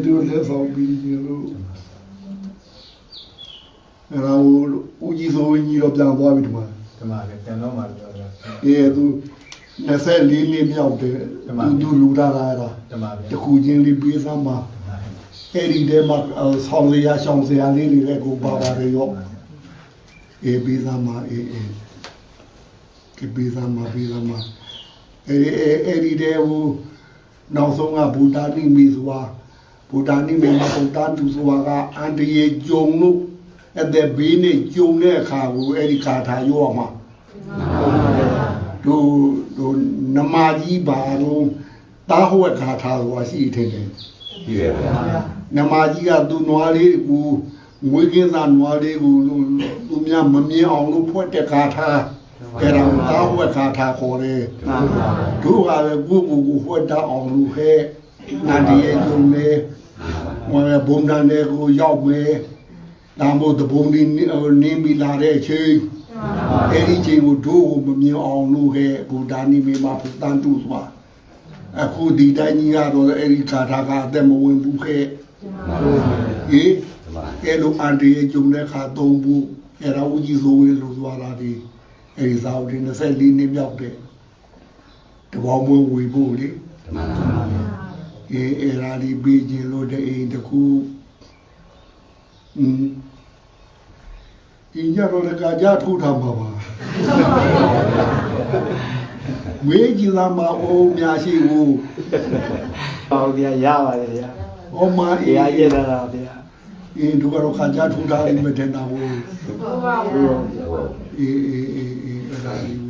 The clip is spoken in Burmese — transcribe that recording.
သူလက်ဆောင်ပြီးကြလို့အဲ့ဒါဦးကြီးစိုးကြီးတော့ပြန်သွားပြီဒီမှာ ဒီမှာလည်းပြန်တော့မှပြောတာ သူ24နှစ်မြောက်တယ်သူလူတာလာတာ ဒီမှာပဲ တခုချင်းလေးပေးသမ်းမှာအဲ့ဒီထဲမှာဆောင်းစရာရှောင်းစရာလေးတွေလည်းကိုပါပါတယ်ရောပေးသမ်းမှာပေးသမ်းမှာအဲ့ဒီထဲဟိုနောက်ဆုံးကဘူတာနိမီဆိုတာဘူတာနိမီမှာဘူတာတူဆိုတာကအန်တရေကြုံလို့အဲ့တဲ့ဘေးနဲ့ကြုံတဲ့အခါကိုအဲ့ဒီခါထားရောမှာတို့နမကြီးပါတော့တားဟွက်ခါထားဆိုတာရှိထင်တယ် ရှိတယ်ဗျာ နမကြီးကသူ့နွားလေးကိုငွေကင်းသားနွားလေးကိုသူများမမြင်အောင်လို့ဖွက်တဲ့ခါထားအဲ့ဒါကိုတားဟွက်ခါထားခေါ်တယ်တို့ကလည်းကိုဖွက်တတ်အောင်လို့ဟဲ့နာဒီရဲ့ဂျုံလေးဘုံတန်တဲ့ကိုရောက်မယ်ဒါမို့တဘုံဒီနေမိလာတဲ့အချိန်အဲ့ဒီချိန်ကိုတို့ကိုမမြင်အောင်လို့ဟဲ့ဘူဒါနီမီမှာပူတန်တူသွားအခုဒီတိုင်းကြီးကတော့အဲ့ဒီခါထားကအသက်မဝင်ဘူးခဲ့အဲ့လိုအန်ဒီရဲ့ဂျုံတဲ့ခါသုံးဘူးအဲ့ဒါဦးကြီးစိုးဝေးလို့သွားတာဒီအဲ့ဒီသာဝတီ24နှစ်မြောက်တဲ့တဘောင်းမွေးဝေဖို့လေအဲ့ဒါဒီပြီးခြင်းလို့တဲ့အိမ်တခုဒီညတော့လည်းကြာထိုးထားမှာပါဝေးကြည့်လာမအောင်များရှိဘူး ဟုတ်ဗျာရပါတယ်ဗျာ ဟောမအေး ရရတာဗျာ တို့ကတော့ကြာထိုးထားလိမ့်မယ်တဲ့နာဟုတ် ဟုတ်ပါဘူး အေးအဲ့ဒါဒီ